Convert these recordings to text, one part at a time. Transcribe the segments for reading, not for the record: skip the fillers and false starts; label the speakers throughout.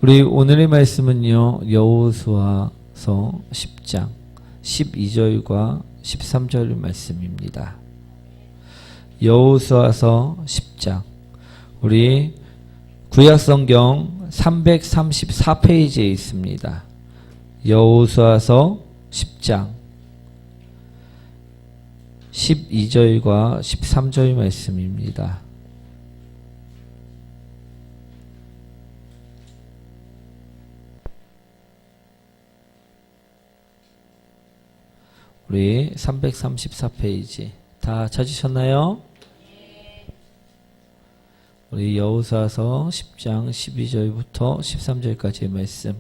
Speaker 1: 우리 오늘의 말씀은요, 여호수아서 10장 12절과 13절 말씀입니다. 여호수아서 10장, 우리 구약성경 334페이지에 있습니다. 여호수아서 10장 12절과 13절 말씀입니다. 우리 334페이지 다 찾으셨나요? 우리 여호수아서 10장 12절부터 13절까지의 말씀,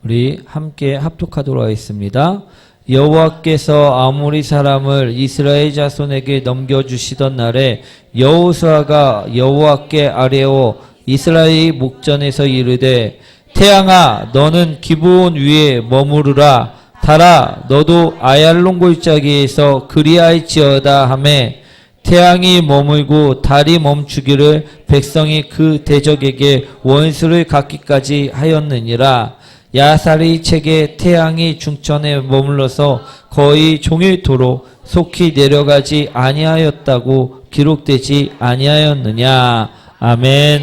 Speaker 1: 우리 함께 합독하도록 하겠습니다. 여호와께서 아모리 사람을 이스라엘 자손에게 넘겨주시던 날에 여호수아가 여호와께 아뢰어 이스라엘 목전에서 이르되, 태양아 너는 기브온 위에 머무르라. 달아 너도 아얄론 골짜기에서 그리할지어다 하매, 태양이 머물고 달이 멈추기를 백성이 그 대적에게 원수를 갚기까지 하였느니라. 야살의 책에 태양이 중천에 머물러서 거의 종일토록 속히 내려가지 아니하였다고 기록되지 아니하였느냐. 아멘.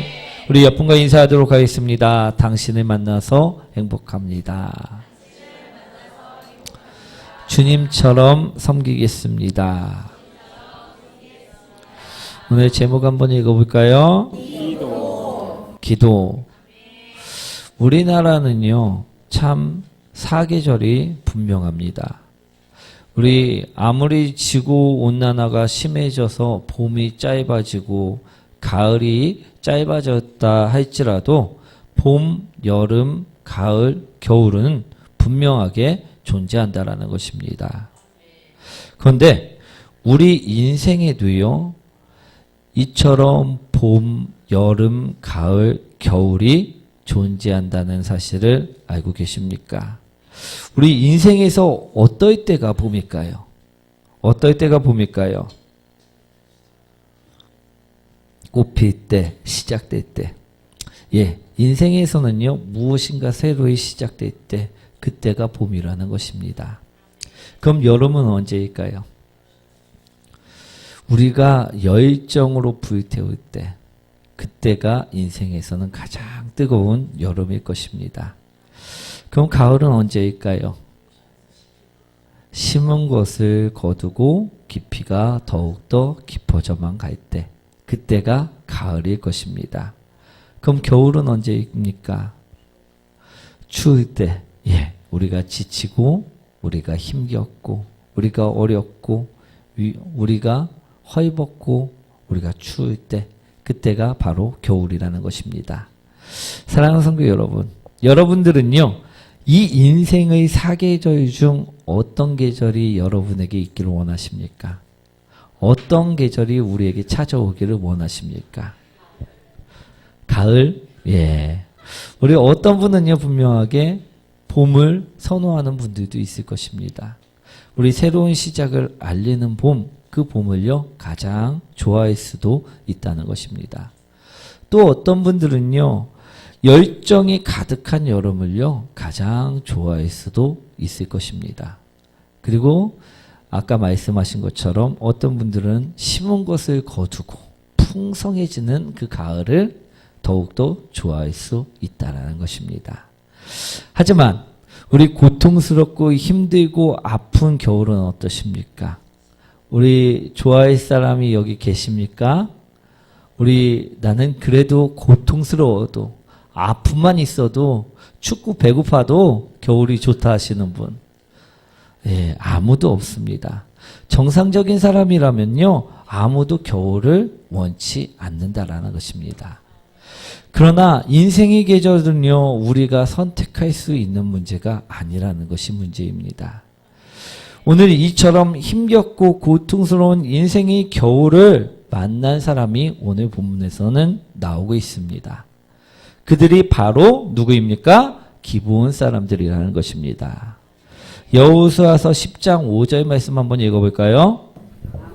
Speaker 1: 우리 옆분과 인사하도록 하겠습니다. 당신을 만나서 행복합니다. 주님처럼 섬기겠습니다. 오늘 제목 한번 읽어볼까요? 기도. 우리나라는요, 참 사계절이 분명합니다. 우리 아무리 지구온난화가 심해져서 봄이 짧아지고 가을이 짧아졌다 할지라도 봄, 여름, 가을, 겨울은 분명하게 존재한다라는 것입니다. 그런데 우리 인생에도요, 이처럼 봄, 여름, 가을, 겨울이 존재한다는 사실을 알고 계십니까? 우리 인생에서 어떨 때가 봄일까요? 어떨 때가 봄일까요? 꽃필 때, 시작될 때. 예, 인생에서는요, 무엇인가 새로이 시작될 때, 그때가 봄이라는 것입니다. 그럼 여름은 언제일까요? 우리가 열정으로 불태울 때, 그때가 인생에서는 가장 뜨거운 여름일 것입니다. 그럼 가을은 언제일까요? 심은 것을 거두고 깊이가 더욱더 깊어져만 갈 때, 그때가 가을일 것입니다. 그럼 겨울은 언제입니까? 추울 때, 예, 우리가 지치고, 우리가 힘겹고, 우리가 어렵고, 우리가 헐벗고, 우리가 추울 때, 그때가 바로 겨울이라는 것입니다. 사랑하는 성도 여러분, 여러분들은요, 이 인생의 사계절 중 어떤 계절이 여러분에게 있기를 원하십니까? 어떤 계절이 우리에게 찾아오기를 원하십니까? 가을? 예. 우리 어떤 분은요, 분명하게 봄을 선호하는 분들도 있을 것입니다. 우리 새로운 시작을 알리는 봄, 그 봄을요, 가장 좋아할 수도 있다는 것입니다. 또 어떤 분들은요, 열정이 가득한 여름을요, 가장 좋아할 수도 있을 것입니다. 그리고 아까 말씀하신 것처럼 어떤 분들은 심은 것을 거두고 풍성해지는 그 가을을 더욱더 좋아할 수 있다는 것입니다. 하지만 우리 고통스럽고 힘들고 아픈 겨울은 어떠십니까? 우리 좋아할 사람이 여기 계십니까? 나는 그래도 고통스러워도 아픔만 있어도 춥고 배고파도 겨울이 좋다 하시는 분, 예, 아무도 없습니다. 정상적인 사람이라면요, 아무도 겨울을 원치 않는다라는 것입니다. 그러나 인생의 계절은요, 우리가 선택할 수 있는 문제가 아니라는 것이 문제입니다. 오늘 이처럼 힘겹고 고통스러운 인생의 겨울을 만난 사람이 오늘 본문에서는 나오고 있습니다. 그들이 바로 누구입니까? 기브온 사람들이라는 것입니다. 여호수아서 10장 5절 말씀 한번 읽어볼까요?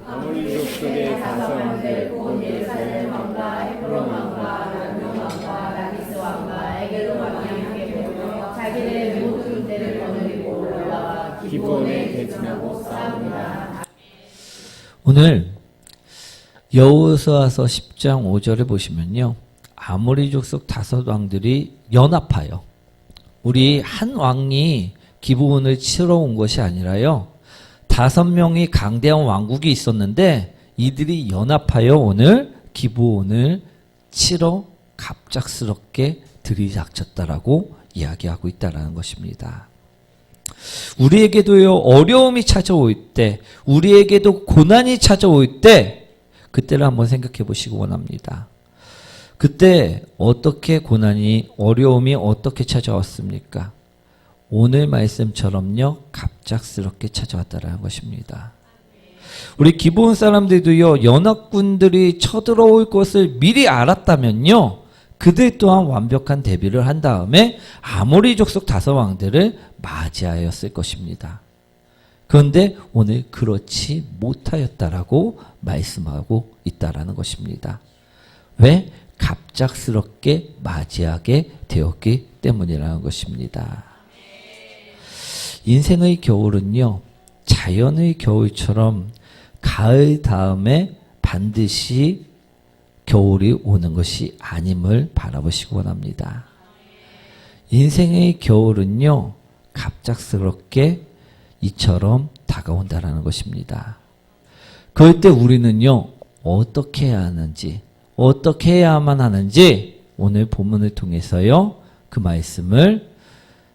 Speaker 2: 아모리 족속의 다섯왕들 곧 예루살렘 왕과 헤브론 왕과 람몬 왕과 라기스 왕과 에게론 왕과
Speaker 1: 오늘 여호수아서 10장 5절에 보시면요. 아모리 족속 5왕들이 연합하여 우리 한 왕이 기브온을 치러 온 것이 아니라요. 5명이 강대한 왕국이 있었는데 이들이 연합하여 오늘 기브온을 치러 갑작스럽게 들이닥쳤다라고 이야기하고 있다는 것입니다. 우리에게도요, 어려움이 찾아올 때, 우리에게도 고난이 찾아올 때, 그때를 한번 생각해 보시기 원합니다. 그때 어떻게 고난이, 어려움이 어떻게 찾아왔습니까? 오늘 말씀처럼요, 갑작스럽게 찾아왔다는 것입니다. 우리 기브온 사람들도요, 연합군들이 쳐들어올 것을 미리 알았다면요, 그들 또한 완벽한 대비를 한 다음에 아모리 족속 5왕들을 맞이하였을 것입니다. 그런데 오늘 그렇지 못하였다라고 말씀하고 있다라는 것입니다. 왜? 갑작스럽게 맞이하게 되었기 때문이라는 것입니다. 인생의 겨울은요, 자연의 겨울처럼 가을 다음에 반드시 겨울이 오는 것이 아님을 바라보시기 원합니다. 인생의 겨울은요, 갑작스럽게 이처럼 다가온다라는 것입니다. 그럴 때 우리는요, 어떻게 해야 하는지, 어떻게 해야만 하는지 오늘 본문을 통해서요, 그 말씀을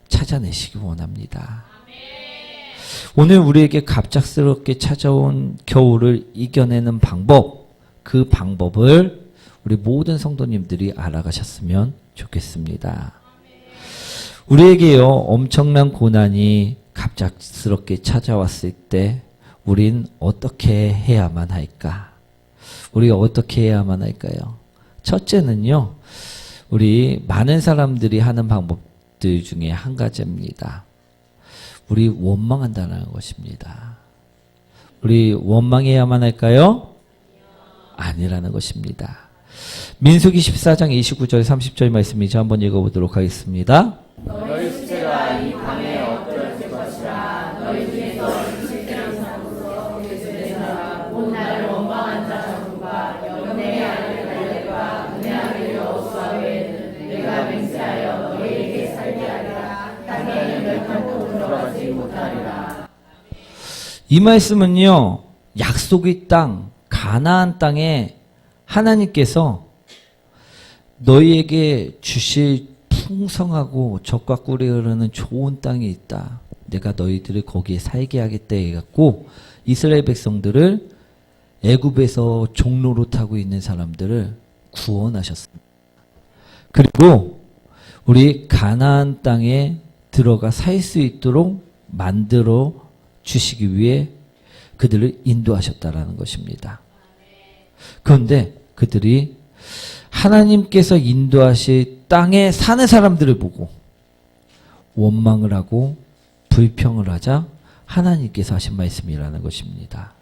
Speaker 1: 찾아내시기 원합니다. 오늘 우리에게 갑작스럽게 찾아온 겨울을 이겨내는 방법, 그 방법을 우리 모든 성도님들이 알아가셨으면 좋겠습니다. 우리에게요, 엄청난 고난이 갑작스럽게 찾아왔을 때 우린 어떻게 해야만 할까? 우리가 어떻게 해야만 할까요? 첫째는요, 우리 많은 사람들이 하는 방법들 중에 한 가지입니다. 우리 원망한다는 것입니다. 우리 원망해야만 할까요? 아니라는 것입니다. 민수기 14장 29절 30절 말씀이죠. 한번 읽어보도록 하겠습니다.
Speaker 2: 너희 수체가 이 밤에 엎드러질 것이라. 너희 중에서 실제로 사고서 예수께서 곧 나를 원망한 자 전부가 연내의 아들 갈렙과 그의 아들 여호수아 외에는 내가 맹세하여 너희에게 살게 하리라. 땅에는 결코 들어가지 못하리라.
Speaker 1: 이 말씀은요, 약속의 땅, 가나안 땅에 하나님께서 너희에게 주실 풍성하고 젖과 꿀이 흐르는 좋은 땅이 있다. 내가 너희들을 거기에 살게 하겠다 해갖고 이스라엘 백성들을 애굽에서 종로로 타고 있는 사람들을 구원하셨습니다. 그리고 우리 가나안 땅에 들어가 살 수 있도록 만들어 주시기 위해 그들을 인도하셨다라는 것입니다. 그런데 그들이 하나님께서 인도하실 땅에 사는 사람들을 보고 원망을 하고 불평을 하자 하나님께서 하신 말씀이라는 것입니다.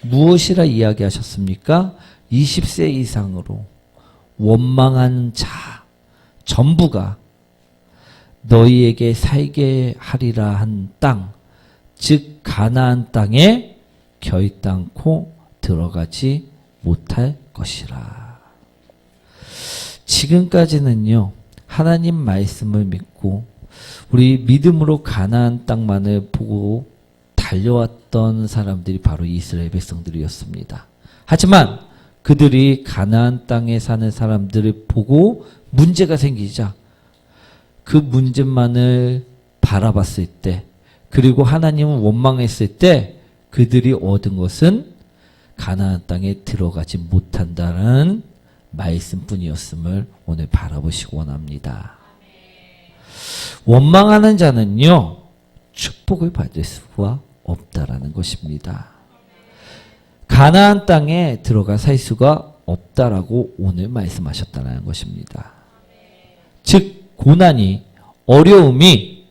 Speaker 1: 무엇이라 이야기하셨습니까? 20세 이상으로 원망한 자 전부가 너희에게 살게 하리라 한 땅, 즉 가나안 땅에 결단코 들어가지 못할 것이라. 지금까지는요, 하나님 말씀을 믿고 우리 믿음으로 가나안 땅만을 보고 달려왔던 사람들이 바로 이스라엘 백성들이었습니다. 하지만 그들이 가나안 땅에 사는 사람들을 보고 문제가 생기자 그 문제만을 바라봤을 때, 그리고 하나님을 원망했을 때 그들이 얻은 것은 가나안 땅에 들어가지 못한다는 말씀뿐이었음을 오늘 바라보시기 원합니다. 원망하는 자는요, 축복을 받을 수가 없다라는 것입니다. 가나안 땅에 들어가 살 수가 없다라고 오늘 말씀하셨다는 것입니다. 즉 고난이, 어려움이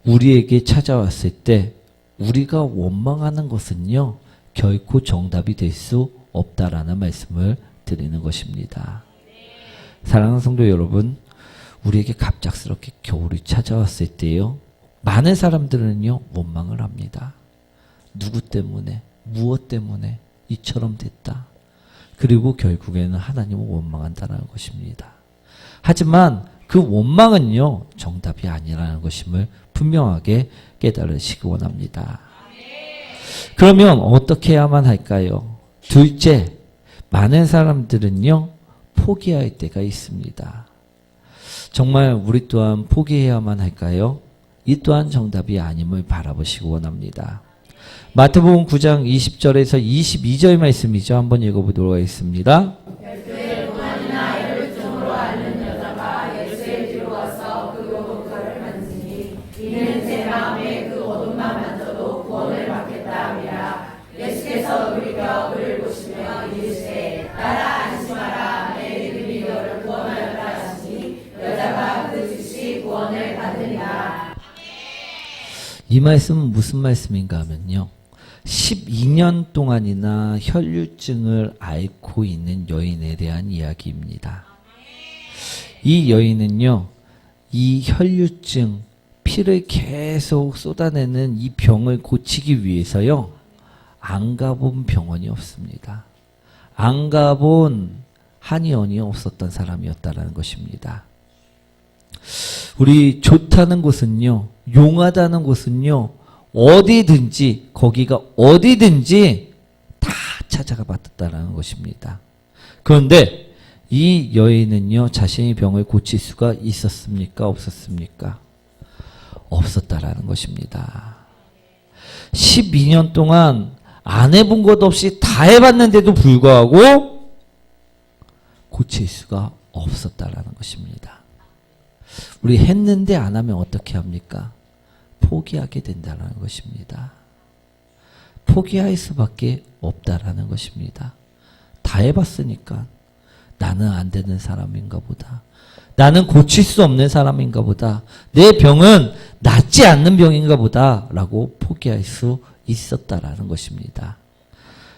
Speaker 1: 우리에게 찾아왔을 때 우리가 원망하는 것은요, 결코 정답이 될 수 없다라는 말씀을 드리는 것입니다. 사랑하는 성도 여러분, 우리에게 갑작스럽게 겨울이 찾아왔을 때요, 많은 사람들은요, 원망을 합니다. 누구 때문에, 무엇 때문에 이처럼 됐다. 그리고 결국에는 하나님을 원망한다는 것입니다. 하지만 그 원망은요, 정답이 아니라는 것임을 분명하게 깨달으시기 원합니다. 그러면 어떻게 해야만 할까요? 둘째, 많은 사람들은요, 포기할 때가 있습니다. 정말 우리 또한 포기해야만 할까요? 이 또한 정답이 아님을 바라보시기 원합니다. 마태복음 9장 20절에서 22절 말씀이죠. 한번 읽어보도록 하겠습니다.
Speaker 2: 별도의 고난이나 혈루증으로 앓는 여자가 예수의 뒤로 와서 그 옷옷을 만지니 이는 제 마음에 그 옷옷만 만져도 구원을 받겠다 함이라. 예수께서 돌이켜 그를 보시며 이르시되 따라 안심하라. 내 믿음이 너를 구원하였다 하시니 여자가 그 즉시 구원을 받으리라.
Speaker 1: 이 말씀은 무슨 말씀인가 하면요. 12년 동안이나 혈류증을 앓고 있는 여인에 대한 이야기입니다. 이 여인은요, 이 혈류증, 피를 계속 쏟아내는 이 병을 고치기 위해서요, 안 가본 병원이 없습니다. 안 가본 한의원이 없었던 사람이었다는 것입니다. 우리 좋다는 곳은요, 용하다는 곳은요, 어디든지, 거기가 어디든지 다 찾아가 봤다는 것입니다. 그런데 이 여인은요, 자신의 병을 고칠 수가 있었습니까? 없었습니까? 없었다라는 것입니다. 12년 동안 안 해본 것 없이 다 해봤는데도 불구하고 고칠 수가 없었다라는 것입니다. 우리 했는데 안 하면 어떻게 합니까? 포기하게 된다는 것입니다. 포기할 수밖에 없다라는 것입니다. 다 해봤으니까 나는 안 되는 사람인가 보다. 나는 고칠 수 없는 사람인가 보다. 내 병은 낫지 않는 병인가 보다 라고 포기할 수 있었다라는 것입니다.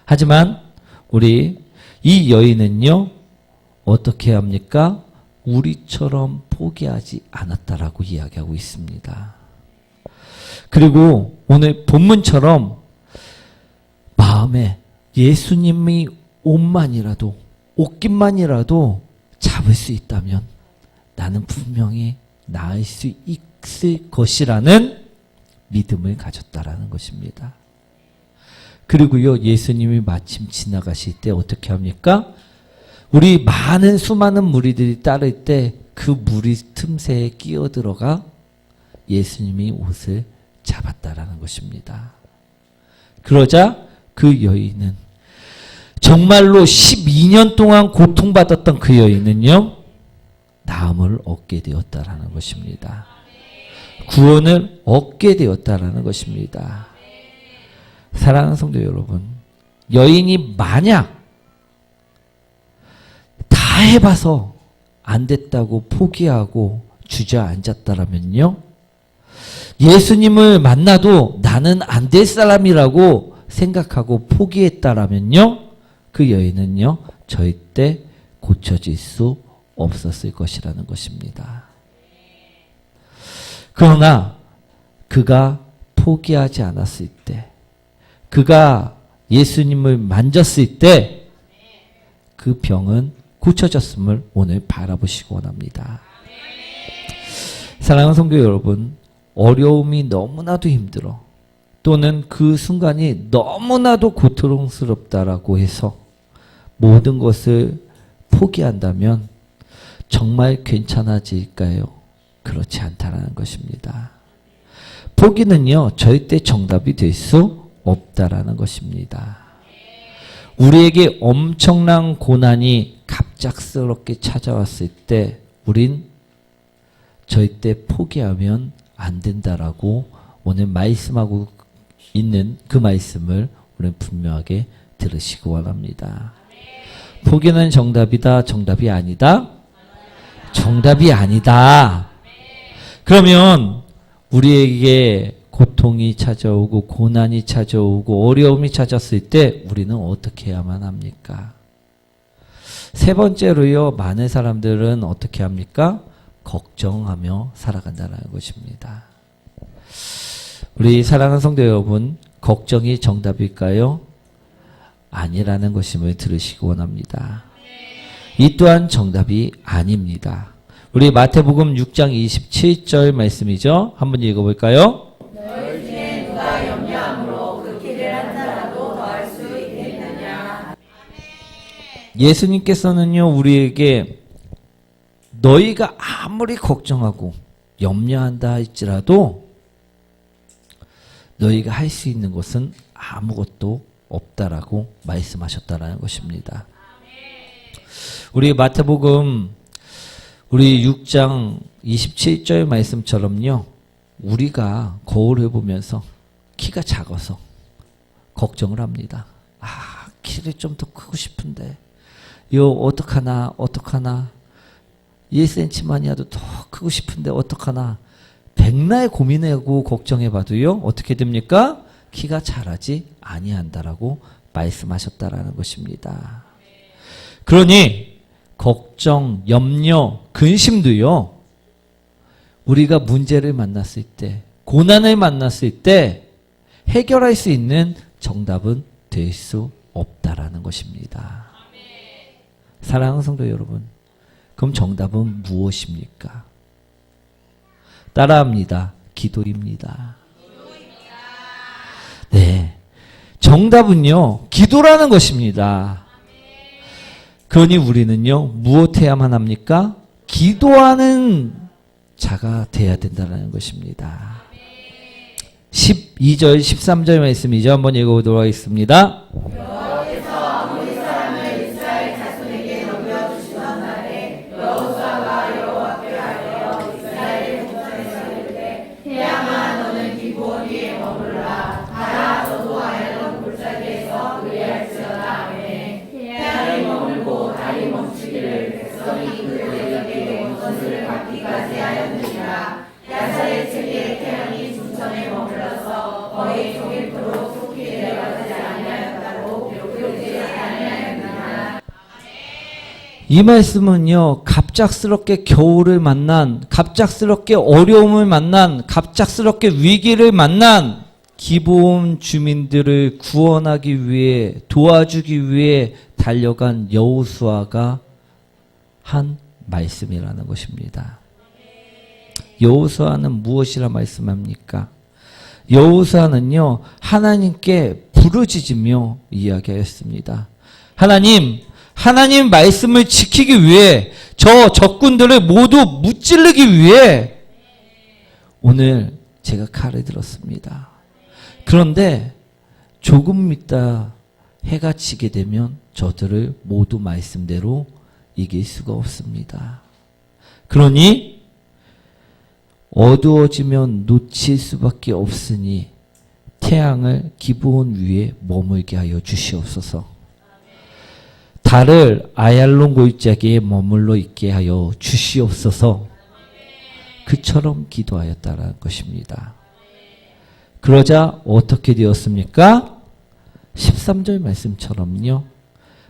Speaker 1: 하지만 우리 이 여인은요, 어떻게 합니까? 우리처럼 포기하지 않았다라고 이야기하고 있습니다. 그리고 오늘 본문처럼 마음에 예수님이 옷깃만이라도 잡을 수 있다면 나는 분명히 나을 수 있을 것이라는 믿음을 가졌다라는 것입니다. 그리고요, 예수님이 마침 지나가실 때 어떻게 합니까? 우리 수많은 무리들이 따를 때 그 무리 틈새에 끼어들어가 예수님이 옷을 잡았다라는 것입니다. 그러자 그 여인은 정말로 12년 동안 고통받았던 그 여인은요, 나음을 얻게 되었다라는 것입니다. 구원을 얻게 되었다라는 것입니다. 사랑하는 성도 여러분, 여인이 만약 다 해봐서 안 됐다고 포기하고 주저앉았다라면요, 예수님을 만나도 나는 안 될 사람이라고 생각하고 포기했다라면요, 그 여인은요, 절대 고쳐질 수 없었을 것이라는 것입니다. 그러나 그가 포기하지 않았을 때, 그가 예수님을 만졌을 때 그 병은 고쳐졌음을 오늘 바라보시기 원합니다. 사랑하는 성도 여러분, 어려움이 너무나도 힘들어, 또는 그 순간이 너무나도 고통스럽다라고 해서 모든 것을 포기한다면 정말 괜찮아질까요? 그렇지 않다라는 것입니다. 포기는요, 절대 정답이 될 수 없다라는 것입니다. 우리에게 엄청난 고난이 갑작스럽게 찾아왔을 때 우린 절대 포기하면 안 된다라고 오늘 말씀하고 있는 그 말씀을 우리는 분명하게 들으시기 원합니다. 포기는 정답이다, 정답이 아니다? 정답이 아니다. 그러면 우리에게 고통이 찾아오고 고난이 찾아오고 어려움이 찾았을 때 우리는 어떻게 해야만 합니까? 세 번째로요, 많은 사람들은 어떻게 합니까? 걱정하며 살아간다는 것입니다. 우리 사랑하는 성도 여러분, 걱정이 정답일까요? 아니라는 것임을 들으시기 원합니다. 이 또한 정답이 아닙니다. 우리 마태복음 6장 27절 말씀이죠. 한번 읽어볼까요?
Speaker 2: 너희 중에 누가 염려함으로 그 길을 한 자라도 더할 수 있겠느냐.
Speaker 1: 예수님께서는요, 우리에게 너희가 아무리 걱정하고 염려한다 할지라도 너희가 할 수 있는 것은 아무것도 없다라고 말씀하셨다라는 것입니다. 우리 마태복음 우리 6장 27절 말씀처럼요, 우리가 거울을 보면서 키가 작아서 걱정을 합니다. 아, 키를 좀 더 크고 싶은데 이거 어떡하나 1cm만이라도 더 크고 싶은데 어떡하나 백날 고민하고 걱정해봐도요, 어떻게 됩니까? 키가 자라지 아니한다라고 말씀하셨다라는 것입니다. 그러니 걱정, 염려, 근심도요, 우리가 문제를 만났을 때, 고난을 만났을 때 해결할 수 있는 정답은 될 수 없다라는 것입니다. 사랑하는 성도 여러분, 그럼 정답은 무엇입니까? 따라합니다. 기도입니다. 네, 정답은요, 기도라는 것입니다. 그러니 우리는요, 무엇해야만 합니까? 기도하는 자가 돼야 된다는 것입니다. 12절, 13절 말씀이죠. 한번 읽어보도록 하겠습니다.
Speaker 2: 여호와께서 아모리 사람을 이스라엘 자손에게 넘겨주시던 날에 여호수아가 여호와께 아뢰어 이스라엘의 동편에서 이르되 태양아 너는 기브온 위에 머물라. 달아 너도 아얄론 골짜기에서 의뢰할지어다. 아멘. 태양이 머물고 달이 멈추기를 백성이 그들에게 원수를 받기까지 하였느니라. 야살의 책에 태양이 중천에 머물러서 거의 종일토록 속히 내려가지 아니하였다고 기록되지 아니하였느냐.
Speaker 1: 이 말씀은요, 갑작스럽게 겨울을 만난, 갑작스럽게 어려움을 만난, 갑작스럽게 위기를 만난 기브온 주민들을 구원하기 위해, 도와주기 위해 달려간 여호수아가 한 말씀이라는 것입니다. 여호수아는 무엇이라 말씀합니까? 여호수아는요, 하나님께 부르짖으며 이야기하였습니다. 하나님 말씀을 지키기 위해 저 적군들을 모두 무찌르기 위해 오늘 제가 칼을 들었습니다. 그런데 조금 있다 해가 지게 되면 저들을 모두 말씀대로 이길 수가 없습니다. 그러니 어두워지면 놓칠 수밖에 없으니 태양을 기브온 위에 머물게 하여 주시옵소서. 달을 아얄론 골짜기에 머물러 있게 하여 주시옵소서. 그처럼 기도하였다는 것입니다. 그러자 어떻게 되었습니까? 13절 말씀처럼요,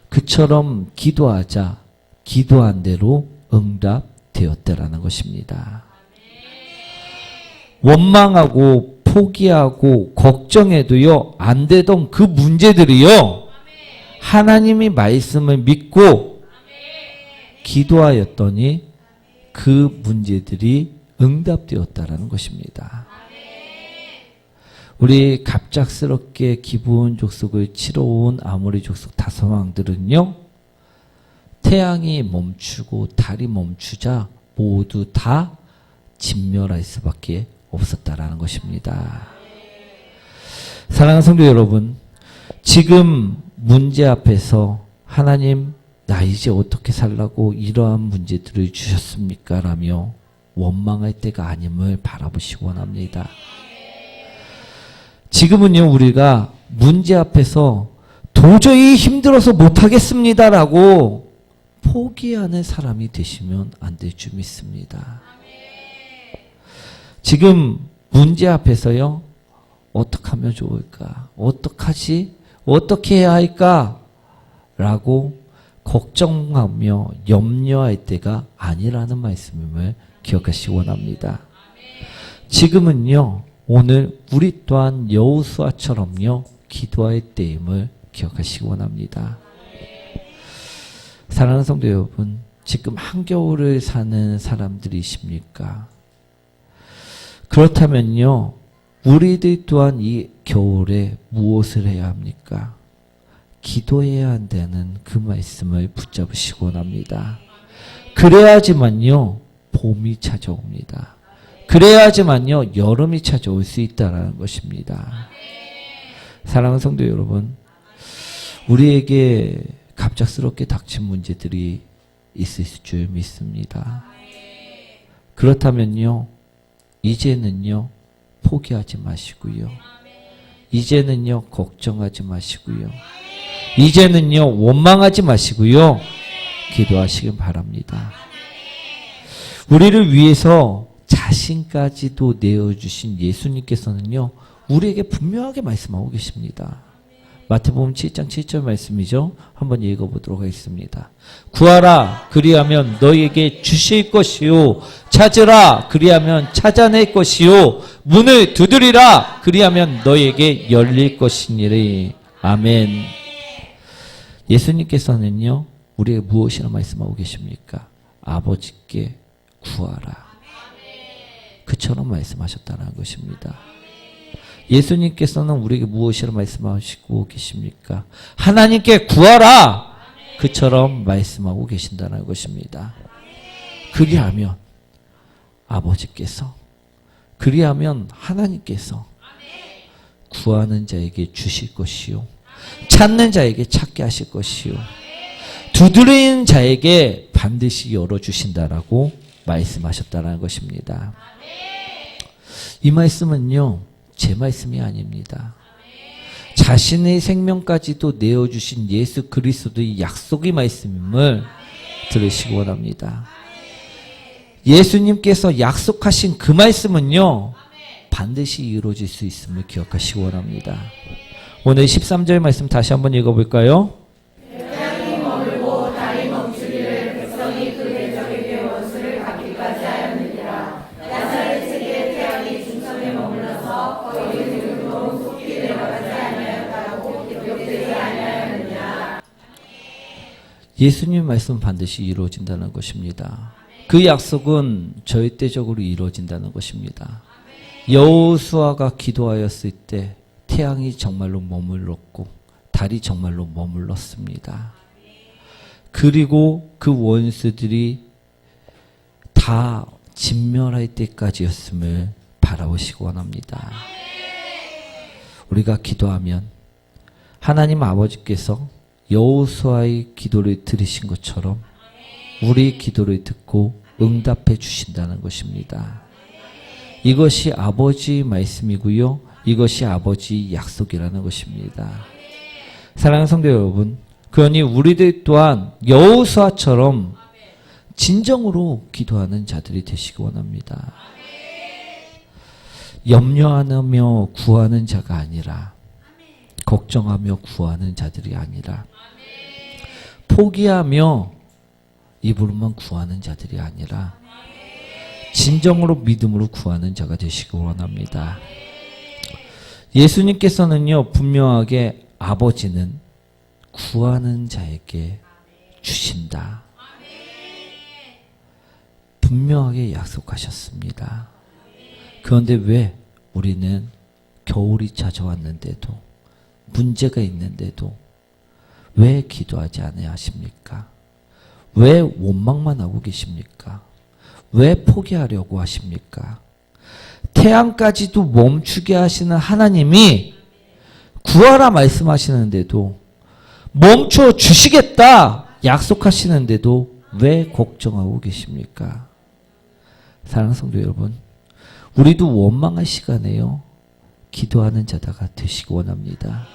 Speaker 1: 그처럼 기도하자 기도한 대로 응답되었다라는 것입니다. 원망하고 포기하고 걱정해도요, 안 되던 그 문제들이요, 하나님이 말씀을 믿고 기도하였더니 그 문제들이 응답되었다라는 것입니다. 우리 갑작스럽게 기브온 족속을 치러온 아모리 족속 다섯 왕들은요, 태양이 멈추고 달이 멈추자 모두 다 진멸할 수밖에 없었다라는 것입니다. 사랑하는 성도 여러분, 지금 문제 앞에서 하나님, 나 이제 어떻게 살라고 이러한 문제들을 주셨습니까? 라며 원망할 때가 아님을 바라보시기 원합니다. 지금은요, 우리가 문제 앞에서 도저히 힘들어서 못하겠습니다라고 포기하는 사람이 되시면 안 될 줄 믿습니다. 지금 문제 앞에서요, 어떻게 하면 좋을까? 어떡하지? 어떻게 해야 할까? 라고 걱정하며 염려할 때가 아니라는 말씀임을 기억하시기 원합니다. 지금은요, 오늘 우리 또한 여호수아처럼요 기도할 때임을 기억하시기 원합니다. 사랑하는 성도 여러분, 지금 한겨울을 사는 사람들이십니까? 그렇다면요, 우리들 또한 이 겨울에 무엇을 해야 합니까? 기도해야 한다는 그 말씀을 붙잡으시기 원합니다. 그래야지만요, 봄이 찾아옵니다. 그래야지만요, 여름이 찾아올 수 있다는 것입니다. 사랑하는 성도 여러분, 우리에게 갑작스럽게 닥친 문제들이 있을 줄 믿습니다. 그렇다면요, 이제는요, 포기하지 마시고요. 이제는요, 걱정하지 마시고요. 이제는요, 원망하지 마시고요. 기도하시길 바랍니다. 우리를 위해서 자신까지도 내어주신 예수님께서는요, 우리에게 분명하게 말씀하고 계십니다. 마태복음 7장 7절 말씀이죠. 한번 읽어보도록 하겠습니다. 구하라 그리하면 너희에게 주실 것이요, 찾으라 그리하면 찾아낼 것이요, 문을 두드리라 그리하면 너희에게 열릴 것이니라. 아멘. 예수님께서는요, 우리에게 무엇이라 말씀하고 계십니까? 아버지께 구하라. 그처럼 말씀하셨다는 것입니다. 예수님께서는 우리에게 무엇이라 말씀하시고 계십니까? 하나님께 구하라! 그처럼 말씀하고 계신다는 것입니다. 그리하면 아버지께서, 그리하면 하나님께서 구하는 자에게 주실 것이요, 찾는 자에게 찾게 하실 것이요, 두드리는 자에게 반드시 열어주신다라고 말씀하셨다는 것입니다. 이 말씀은요, 제 말씀이 아닙니다. 자신의 생명까지도 내어주신 예수 그리스도의 약속의 말씀임을 들으시기 원합니다. 예수님께서 약속하신 그 말씀은요, 반드시 이루어질 수 있음을 기억하시기 원합니다. 오늘 13절 말씀 다시 한번 읽어볼까요?
Speaker 2: 태양이 머물고 달이 멈추기를 백성이 그 대적에게 원수를 갚기까지 하였느니라. 나사렛 세계의 태양이 중천에 머물러서 거기 지금도 속히 내려가지 아니하였다고 기록되지 아니하였느냐.
Speaker 1: 예수님 말씀은 반드시 이루어진다는 것입니다. 그 약속은 절대적으로 이루어진다는 것입니다. 여호수아가 기도하였을 때 태양이 정말로 머물렀고 달이 정말로 머물렀습니다. 그리고 그 원수들이 다 진멸할 때까지였음을 바라보시기 원합니다. 우리가 기도하면 하나님 아버지께서 여호수아의 기도를 들으신 것처럼 우리 기도를 듣고 응답해 주신다는 것입니다. 이것이 아버지의 말씀이고요, 이것이 아버지의 약속이라는 것입니다. 사랑하는 성도 여러분, 그러니 우리들 또한 여호수아처럼 진정으로 기도하는 자들이 되시기 원합니다. 염려하며 구하는 자가 아니라, 걱정하며 구하는 자들이 아니라, 포기하며 입으로만 구하는 자들이 아니라 진정으로 믿음으로 구하는 자가 되시기 원합니다. 예수님께서는요, 분명하게 아버지는 구하는 자에게 주신다, 분명하게 약속하셨습니다. 그런데 왜 우리는 겨울이 찾아왔는데도, 문제가 있는데도 왜 기도하지 않아야 하십니까? 왜 원망만 하고 계십니까? 왜 포기하려고 하십니까? 태양까지도 멈추게 하시는 하나님이 구하라 말씀하시는데도, 멈춰 주시겠다 약속하시는데도 왜 걱정하고 계십니까? 사랑하는 성도 여러분, 우리도 원망할 시간에요, 기도하는 자가 되시기 원합니다.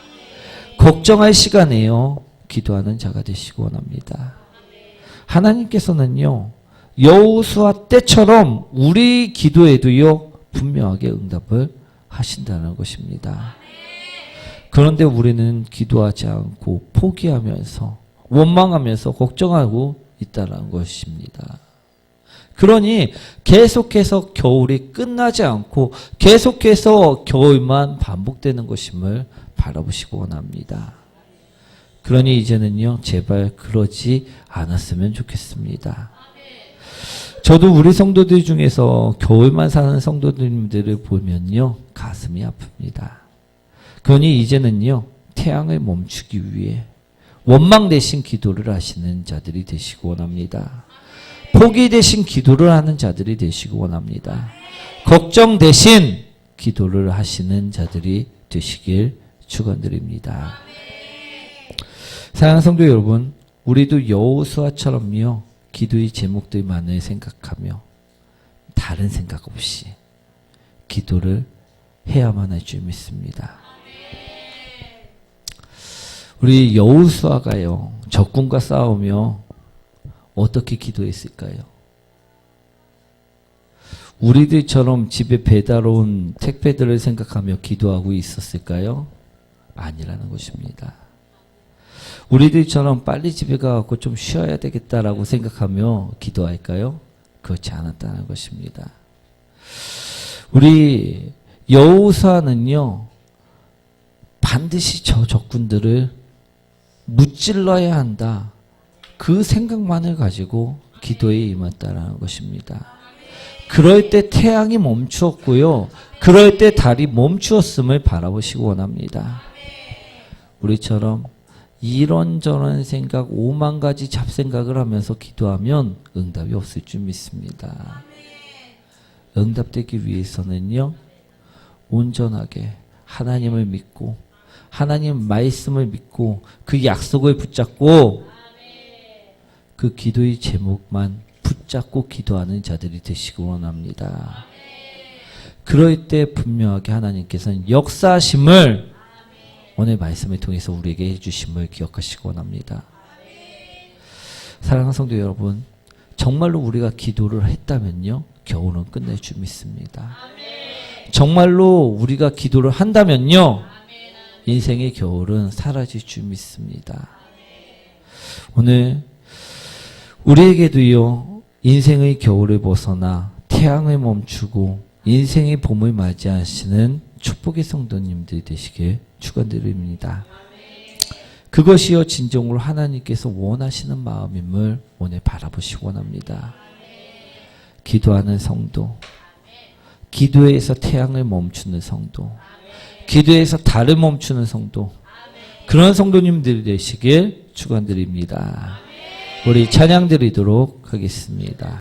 Speaker 1: 걱정할 시간에요, 기도하는 자가 되시기 원합니다. 하나님께서는요, 여호수아 때처럼 우리 기도에도요, 분명하게 응답을 하신다는 것입니다. 그런데 우리는 기도하지 않고 포기하면서 원망하면서 걱정하고 있다는 것입니다. 그러니 계속해서 겨울이 끝나지 않고 계속해서 겨울만 반복되는 것임을 바라보시고 원합니다. 그러니 이제는요, 제발 그러지 않았으면 좋겠습니다. 저도 우리 성도들 중에서 겨울만 사는 성도님들을 보면요, 가슴이 아픕니다. 그러니 이제는요, 태양을 멈추기 위해 원망 대신 기도를 하시는 자들이 되시고 원합니다. 포기 대신 기도를 하는 자들이 되시고 원합니다. 걱정 대신 기도를 하시는 자들이 되시길 축원드립니다. 사랑하는 성도 여러분, 우리도 여호수아처럼요, 기도의 제목들만을 생각하며 다른 생각 없이 기도를 해야만 할 줄 믿습니다. 우리 여호수아가요, 적군과 싸우며 어떻게 기도했을까요? 우리들처럼 집에 배달 온 택배들을 생각하며 기도하고 있었을까요? 아니라는 것입니다. 우리들처럼 빨리 집에 가서 좀 쉬어야 되겠다라고 생각하며 기도할까요? 그렇지 않았다는 것입니다. 우리 여호수아는요, 반드시 저 적군들을 무찔러야 한다, 그 생각만을 가지고 기도에 임했다라는 것입니다. 그럴 때 태양이 멈추었고요, 그럴 때 달이 멈추었음을 바라보시고 원합니다. 우리처럼 이런저런 생각, 5만 가지 잡생각을 하면서 기도하면 응답이 없을 줄 믿습니다. 응답되기 위해서는요, 온전하게 하나님을 믿고 하나님 말씀을 믿고 그 약속을 붙잡고 그 기도의 제목만 붙잡고 기도하는 자들이 되시기 원합니다. 그럴 때 분명하게 하나님께서는 역사하심을 오늘 말씀을 통해서 우리에게 해주심을 기억하시기 원합니다. 사랑하는 성도 여러분, 정말로 우리가 기도를 했다면요, 겨울은 끝낼 줄 믿습니다. 정말로 우리가 기도를 한다면요, 인생의 겨울은 사라질 줄 믿습니다. 오늘 우리에게도요, 인생의 겨울을 벗어나 태양을 멈추고 인생의 봄을 맞이하시는 축복의 성도님들 되시길 축원드립니다. 그것이요, 진정으로 하나님께서 원하시는 마음임을 오늘 바라보시기 원합니다. 기도하는 성도, 기도에서 태양을 멈추는 성도, 기도에서 달을 멈추는 성도, 그런 성도님들이 되시길 축원드립니다. 우리 찬양 드리도록 하겠습니다.